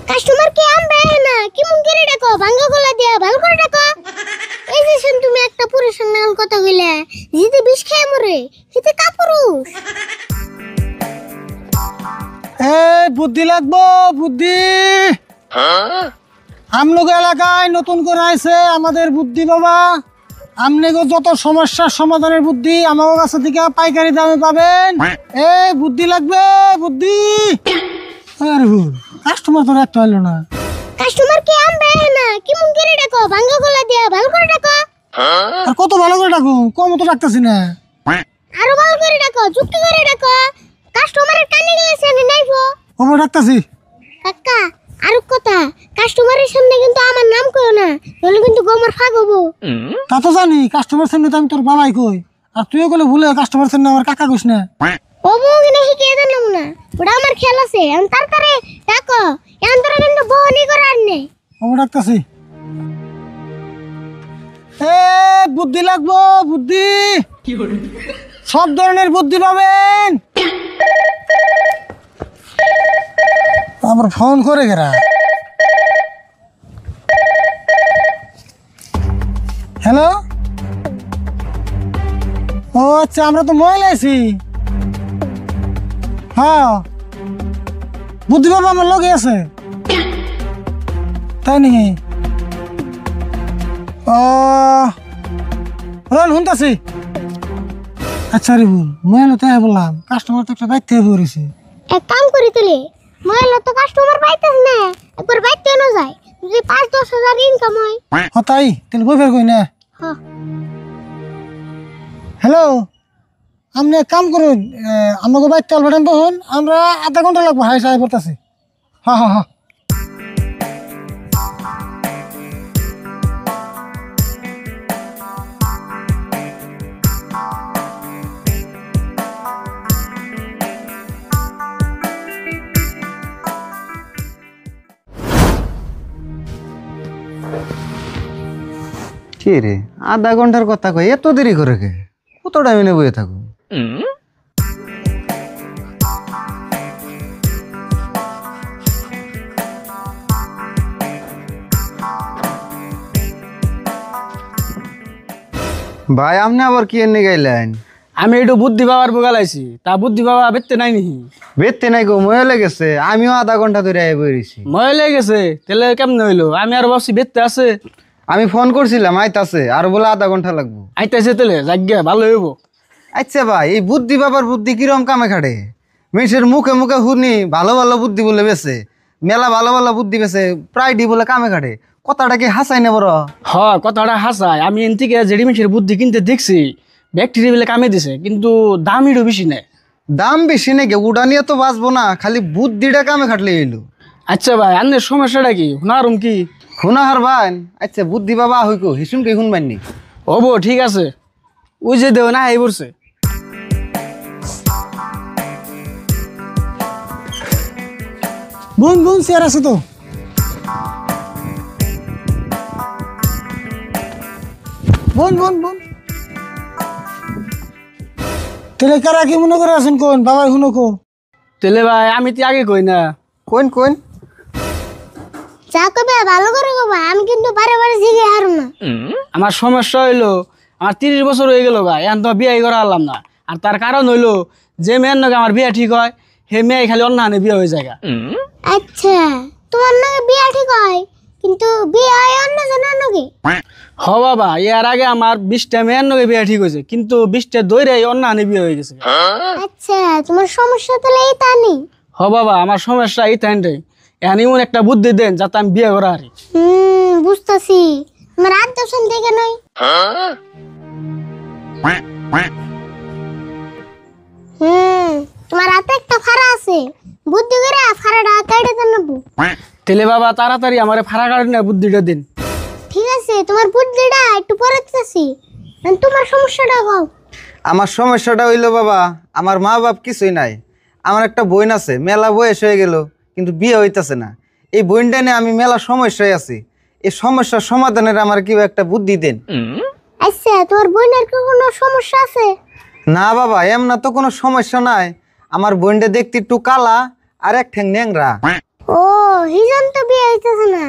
Customer কে আনবে না কি মন করে ডাকো ভাঙ্গা গলা দিয়া ভালো করে ডাকো। এই যে শুন তুমি একটা পুরুষের নাম কথা কইলে জিতে বিষ খেয়ে মরে হিতে কাপুরুষ। বুদ্ধি লাগবো বুদ্ধি। আমলোক এলাকায় নতুন করে আইছে আমাদের বুদ্ধি বাবা। আমনেগো যত সমস্যার সমাধানের বুদ্ধি আমার কাছে থেকে পাইকারি দামে পাবেন। বুদ্ধি লাগবে বুদ্ধি। আরে কাস্টমার তো একটা হলো না। কাস্টমার কে আনবে না কি মন করে ডাকো ভাঙ্গা গলা দিয়া ভালো করে ডাকো। আর কত ভালো করে ডাকো কম তো ডাকতেছি না। আরো ভালো করে ডাকো যুক্তি করে ডাকো কাস্টমারের কানে গেছে না নাইবো। কম ডাকতেছি কাকা আরো কথা কাস্টমারের সামনে কিন্তু আমার নাম কইও না নলে কিন্তু গোমর ফাগ হবো। তা তো জানি কাস্টমার সামনে তো আমি তোর বাবাই কই আর তুইও কইলে ভুলে কাস্টমার সামনে আমার কাকা কইস না। ওবো কিনে শিখিয়ে দিলাম না ওটা আমার খেয়াল আছে আমি তাড়াতাড়ি ডাকো এখন তোরা কিন্তু বহনি করার নেই। কম ডাকতেছি। বুদ্ধি লাগবো বুদ্ধি। সব ধরনের বুদ্ধি পাবেন। আবার ফোন করে গেরা। হ্যালো ও আচ্ছা আমরা তো মহিলা আছি। হ্যাঁ বুদ্ধি বাবা আমার লগে আছে তাই নাকি? ও রন শুনতেছি। আচ্ছা রে ভুল মহিলা তাই বললাম কাস্টমার তো একটা বাইতে পড়েছে। এক কাম করি তুলে মহিলা তো কাস্টমার পাইতেছ না একবার বাইতে না যায় যদি 5-10 হাজার ইনকাম হয়। তাই তাহলে বই ফের কই না। হ্যাঁ হ্যালো আপনি এক কাম করুন আমাকে বাইক চাল পাঠান তখন আমরা আধা ঘন্টা লাগবো হাই সাহেব বলতেছি। হ্যাঁ হ্যাঁ হ্যাঁ কি রে আধা ঘন্টার কথা কই এত দেরি করে কে কত টাইম এনে বসে থাকো। ভাই আপনি আবার কি এনে গাইলেন? আমি একটু বুদ্ধি বাবার বোগালাইছি তা বুদ্ধি বাবা বেতে নাই নি বেতে নাই গো ময়ে লেগেছে আমিও আধা ঘন্টা ধরে আই বইছি। ময় লেগে গেছে তাহলে কেমন হইলো আমি আর ভাবছি বেতে আছে। আমি ফোন করছিলাম আইতাছে আর বলে আধা ঘন্টা লাগবো। আইতাছে তাহলে যাগ্যা ভালো হইব। আচ্ছা ভাই এই বুদ্ধি বাবার বুদ্ধি কিরম কামে খাটে? মেয়েছের মুখে মুখে শুনি ভালো ভালো বুদ্ধি বলে বেছে মেলা ভালো ভালো বুদ্ধি বেছে প্রায় ডি বলে কামে খাটে কথাটা কি হাসাই না বড়? হ কথাটা হাসায় আমি এন থেকে জেডিমেন্টের বুদ্ধি কিনতে দেখছি ব্যাকটেরিয়া বলে কামে দিছে কিন্তু দাম একটু বেশি নেয়। দাম বেশি নাকি উড়া নিয়ে তো বাঁচবো না খালি বুদ্ধিটা কামে খাটলে এলো। আচ্ছা ভাই আপনার সমস্যাটা কি শুনারুম কি? শুনা হারবান আচ্ছা বুদ্ধি বাবা হইকো হিসুমকে শুনবাননি। হবো ঠিক আছে ওই যে দেও না এই বলছে। বোন বোন চেয়ার আছে তো। বোন বোন বোন তাহলে কারা কি মনে করে আছেন কোন বাবাই শুনো কো। তাহলে ভাই আমি তো আগে কই না কোন কোন যা কবে ভালো করে কবা আমি কিন্তু বারে বারে জিগে হারুম না। আমার সমস্যা হইলো আমার 30 বছর হয়ে গেল গা এখন তো বিয়ে করা হলাম না আর তার কারণ হইলো যে মেয়ের নাকি আমার বিয়ে ঠিক হয় হে মেয়ে খালি অন্য হানে বিয়ে হয়ে যায়। আচ্ছা তোমার নাকি বিয়া ঠিক হয় কিন্তু বিয়ে হয় অন্য জনের নাকি? হ বাবা এর আগে আমার 20টা মেয়ের নাকি বিয়ে ঠিক হয়েছে কিন্তু 20টা দৈরে অন্য হানে বিয়ে হয়ে গেছে। আচ্ছা তোমার সমস্যা তাহলে এই তা নেই। হ বাবা আমার সমস্যা এই টাইমটাই এখন এমন একটা বুদ্ধি দেন যাতে আমি বিয়ে করা হারি। বুঝতেছি তোমার রাত দর্শন থেকে নয়। তোমার হাতে একটা ফাড়া আছে বুদ্ধি করে ফাড়াটা কেটে দেবো। তেলে বাবা তাড়াতাড়ি আমার ফাড়া কাটে না বুদ্ধিটা দিন। ঠিক আছে তোমার বুদ্ধিটা একটু পরে দিতেছি তোমার সমস্যাটা কও। আমার সমস্যাটা হইলো বাবা আমার মা বাপ কিছুই নাই আমার একটা বোন আছে মেলা বয়স হয়ে গেল কিন্তু বিয়ে হইতাছে না এই বোনটা নিয়ে আমি মেলা সমস্যায় আছি এই সমস্যার সমাধানের আমার কি একটা বুদ্ধি দেন। আচ্ছা তোমার বোনের কি কোনো সমস্যা আছে? না বাবা এমন তো কোনো সমস্যা নাই আমার বোনটা দেখতে একটু কালা আর এক ঠ্যাং ন্যাংরা। ও হিজন তো বিয়ে হইতেছে না।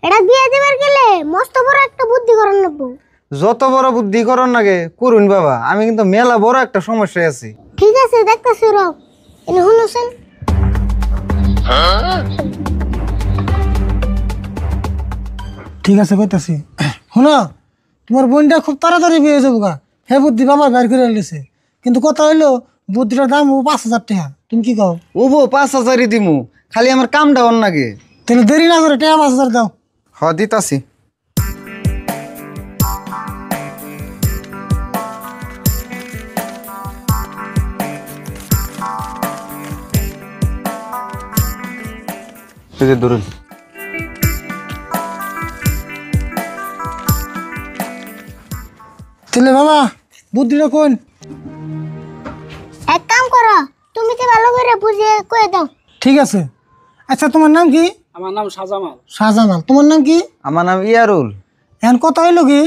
এটা বিয়ে দিবার গেলে মস্ত বড় একটা বুদ্ধি করার লাগবো। যত বড় বুদ্ধি করন নাগে করুন বাবা, আমি কিন্তু মেলা বড় একটা সমস্যায় আছি। ঠিক আছে দেখতেছি রব। এনে শুনুছেন ঠিক আছে কইতাছি। শোনো, তোমার বোনটা খুব তাড়াতাড়ি বিয়ে হয়ে যাবো গা। হে বুদ্ধি বাবা বের করে গেছে, কিন্তু কথা হইলো বুদ্ধিটার দাম 5,000 টাকা। তুমি কি কও? ওবো 5,000ই দিমু, খালি আমার কামটা অন নাগে। তাহলে দেরি না করে টাকা 5,000 দাও। হ দিতাছি। ধরুন। তাহলে বাবা বুদ্ধিটা কোন? এক কাম করো, তুমি তো ভালো করে বুঝিয়ে কয়ে দাও। ঠিক আছে। আচ্ছা তোমার নাম কি? আমার নাম শাহজামাল। শাহজামাল। তোমার নাম কি? আমার নাম ইয়ারুল। এখন কথা হইলো কি,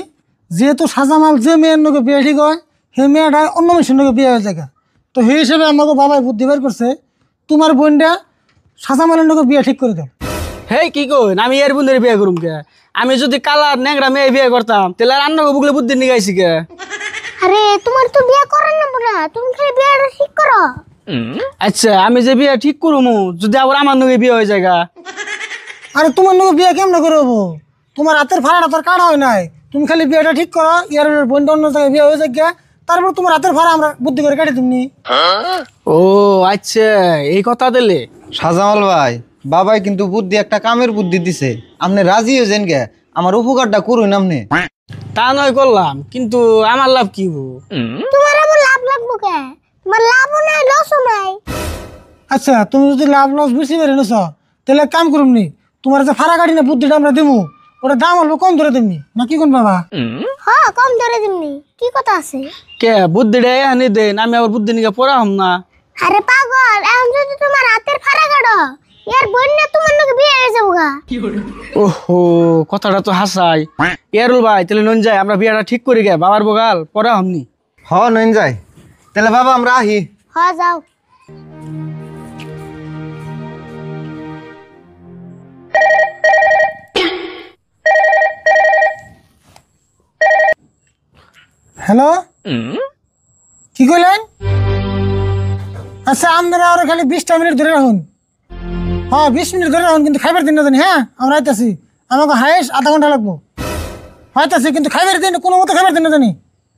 যেহেতু শাহজামাল যে মেয়ের লোকে বিয়ে ঠিক হয়, সেই মেয়েটা অন্য মানুষের লোকে বিয়ে হয়ে যায়। তো সেই হিসেবে আমাকে বাবাই বুদ্ধি বের করছে, তোমার বোনটা শাহজামালের লোকে বিয়ে ঠিক করে দাও। হেই কি কই, আমি এর বন্ধুরে বিয়ে করুম কে? আমি যদি কালার নেংরা মেয়ে বিয়ে করতাম তাহলে রান্না বুকলে বুদ্ধি নিগাইছি কে? আরে তোমার তো বিয়ে করার না না, তুমি খালি বিয়েটা ঠিক করো। আচ্ছা আমি যে বিয়ে ঠিক করুমু, যদি আবার আমার নগে বিয়ে হয়ে যায় গা? আরে তোমার লোকে বিয়ে কেমন করবো? তোমার হাতের ভাড়াটা তোর কাটা হয় নাই। তুমি খালি বিয়েটা ঠিক করো, ইয়ার বোনটা অন্য জায়গায় বিয়ে হয়ে যায়, তারপর তোমার হাতের ভাড়া আমরা বুদ্ধি করে কাটি তুমি। ও আচ্ছা এই কথা দিলে। শাহজামাল ভাই, বাবাই কিন্তু বুদ্ধি একটা কামের বুদ্ধি দিছে, আপনি রাজি হয়েছেন গে? আমার উপকারটা করুন আপনি। তা নয় করলাম, কিন্তু আমার লাভ কি হবো? তোমার আবার লাভ লাগবো কে? তোমার লাভও নাই লসও নাই। আচ্ছা তুমি যদি লাভ লস বেশি বেড়ে নিছ, তাহলে এক কাম করুন নি, তোমার যে ভাড়া কাটি না বুদ্ধিটা আমরা দিমু, ওটা দাম অল্প কম ধরে দিমনি, না কি কোন বাবা? হ্যাঁ কম ধরে দিমনি, কি কথা আছে? কে বুদ্ধিটা এনে দেন, আমি আবার বুদ্ধি নিয়ে পড়া হম না। আরে পাগল, এখন যদি তোমার হাতের ফাড়া কাটো, ইয়ার বোন না তোমার নাকি বিয়ে হয়ে যাবো গা। ওহো কথাটা তো হাসাই। ইয়ারুল ভাই তাহলে নন যাই, আমরা বিয়েটা ঠিক করি গে, বাবার বগাল পড়া হমনি। হ নইন যাই, তাহলে বাবা আমরা আহি। হ্যাঁ যাও। হ্যালো, কি কইলেন? আচ্ছা আপনারা আরো খালি 20টা মিনিট ধরে রাখুন। হ্যাঁ 20 মিনিট ধরে রাখুন, কিন্তু খাইবার দিন না জানি। হ্যাঁ আমরা আইতাছি, আমাকে হাইস আধা ঘন্টা লাগবো। হয়তাছি কিন্তু খাইবার দিন, কোনো মতো খাইবার দিন না জানি।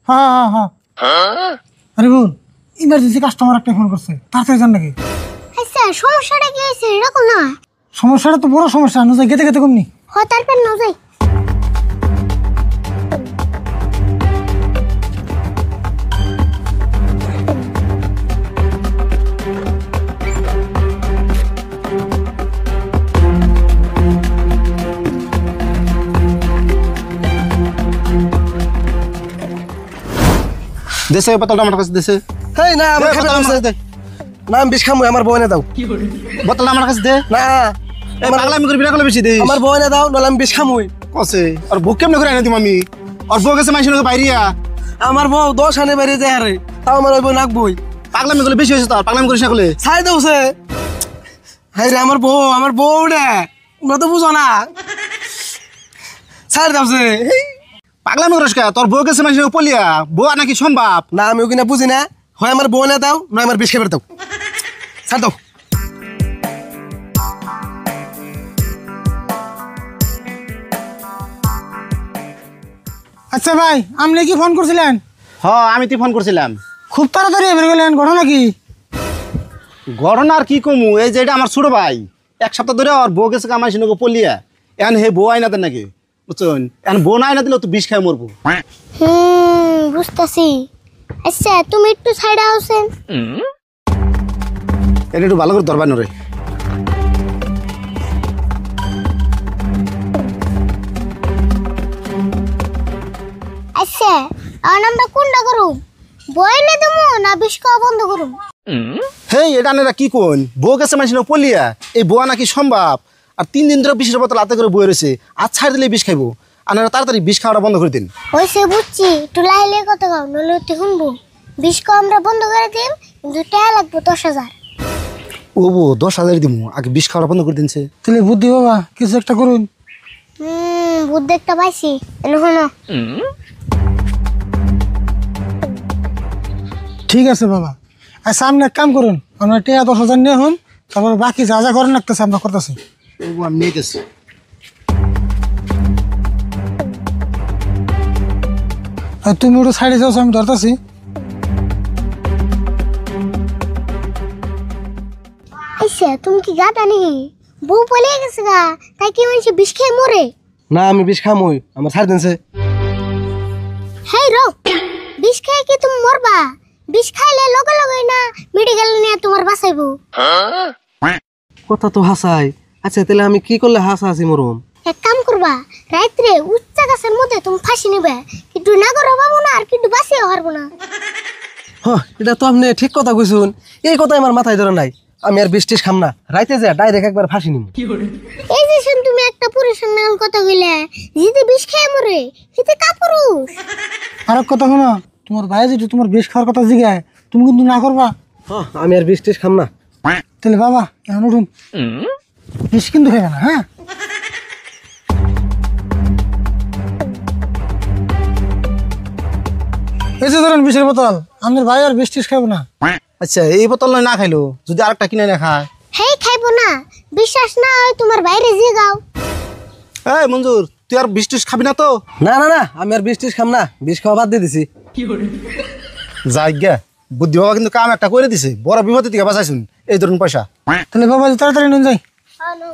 হ্যাঁ হ্যাঁ হ্যাঁ। আরে বোন, ইমার্জেন্সি কাস্টমার একটা ফোন করছে, তাড়াতাড়ি যান নাকি? আচ্ছা সমস্যাটা কি হয়েছে এরকম না? সমস্যাটা তো বড় সমস্যা, নজাই গেতে গেতে কমনি। হয় তারপর না যাই। দেশে বোতলটা আমার কাছে দেশে। হেই না আমার খাবে বোতলটা আমার কাছে দে। না আমি বিষ খামু, আমার বউনে দাও। বোতলটা আমার কাছে দে। না এই পাগলামি করে বিনা করলে বেশি দে। আমার বউনে দাও, নলে আমি বিষ খামুই। কসে আর বুক কেমনে করে এনে দিম আমি? আর বউ গেছে মাইসের লোকে বাইরিয়া। আমার বউ 10 আনে বাইরে যায় আরে, তাও আমার ওই বউ নাকবই। পাগলামি করলে বেশি হয়েছে, তোর পাগলামি করিস না করলে। ছাই দেউছে। হাই রে আমার বউ রে, তোমরা তো বুঝো না। ছাই দেউছে। পাগলামি করিস কা? তোর বউ গেছে মাইসের লোকে পলিয়া, বউ আর নাকি সম্ভব? না আমি ওখানে বুঝি না, হয় আমার বউনে দাও, নয় আমার বিষ খাবার দাও। ছাড় দাও। আচ্ছা ভাই, আপনি কি ফোন করছিলেন? হ আমি তুই ফোন করছিলাম। খুব তাড়াতাড়ি বের গেলেন, ঘটনা কি? ঘটনা আর কি কমু, এই যে এটা আমার ছোট ভাই, 1 সপ্তাহ ধরে ওর বউ গেছে মাইসের লোকে পলিয়া। এখন হে বউ আইনা দেন নাকি, বুঝছেন? এখন বউ না আইনা দিলে তো বিষ খাই মরবো। বুঝতেছি। আচ্ছা তুমি একটু সাইডে আসেন। এটা একটু ভালো করে ধরবা নরে। আচ্ছা আর আমরা কোনটা করুম? বইলে দেবো না বিষ খাওয়া বন্ধ করুম? হেই এটা আনেরা কি কোন, বউ গেছে মাইসের লোকে পলিয়া, এই বউ নাকি সম্ভব? আর 3 দিন ধরে বিষের বোতল হাতে করে বয়ে রয়েছে, আর ছাড় দিলে বিষ খাইবো। আনারা তাড়াতাড়ি বিষ খাওয়াটা বন্ধ করে দিন। হয়েছে বুঝছি, একটু লাইলে কথা গাও, নলে তুই শুনবো। বিষ খাওয়া আমরা বন্ধ করে দিম, কিন্তু টাকা লাগবো 10,000। ও বউ 10,000 দিমু আগে বিষ খাওয়া বন্ধ করে দিনছে। তাহলে বুদ্ধি বাবা কিছু একটা করুন। বুদ্ধি একটা পাইছি, এনে শোনো। ঠিক আছে বাবা, আর সামনে এক কাম করুন, আমরা টিয়া 10,000 নিয়ে হন, তারপর বাকি যা যা করেন লাগতেছে আমরা করতেছি। ও বউ আমি নিয়ে গেছি। আর তুমি ওটা সাইডে যাও, আমি ধরতেছি। আইসা তুমি কি গাদা নি? বউ পলিয়ে গেছে গা, তাই কি মানুষ বিষ খেয়ে মরে? না আমি বিষ খামই, আমার ছাড় দিনছে। হেই রো, বিষ খেয়ে কি তুমি মরবা? বিষ খাইলে লগে লগে না মেডিকেল নিয়ে তোমার বাঁচাইবো। কথা তো হাসাই। আচ্ছা তাহলে আমি কি করলে হাসা হাসি মরম? এক কাম করবা, রাত্রে উচ্চা গাছের মধ্যে তুমি ফাঁসি নিবে, কিন্তু না করো পাবো না আর কিন্তু বাঁচিয়ে হারবো না। এটা তো আপনি ঠিক কথা কইছুন, এই কথা আমার মাথায় ধরে নাই। আমি আর বিষ টিষ খাম না, রাইতে যা ডাইরেক্ট একবার ফাঁসি নিব। এই যে শুন তুমি একটা পুরুষের নাম কথা কইলে, যদি বিষ খেয়ে মরে সেটা কা পুরুষ? আর এক কথা শোনো, তোমার ভাই যেটা তোমার বিষ খাওয়ার কথা জিগায়, তুমি কিন্তু না করবা। আমি আর বিষ টিষ খাম না। তাহলে বাবা এখন উঠুন, বিষ কিন্তু খাবে না। হ্যাঁ, এই যে ধরেন বিষের বোতল, আমাদের ভাই আর বিষ টিষ খাবো না। আচ্ছা এই বোতল নয় না খাইলো, যদি আরেকটা কিনে না খায়। হেই খাইবো না, বিশ্বাস না হয় তোমার বাইরে জিগাও। এই মঞ্জুর তুই আর বিষ টিষ খাবি না তো? না না না, আমি আর বিষ টিষ খাম না, বিষ খাওয়া বাদ দিয়ে দিছি। যাই গে, বুদ্ধি বাবা কিন্তু কাম একটা করে দিছে, বড় বিপদের দিকে বাঁচাইছুন। এই ধরুন পয়সা। তাহলে বাবা তাড়াতাড়ি নিয়ে যাই। হ্যালো।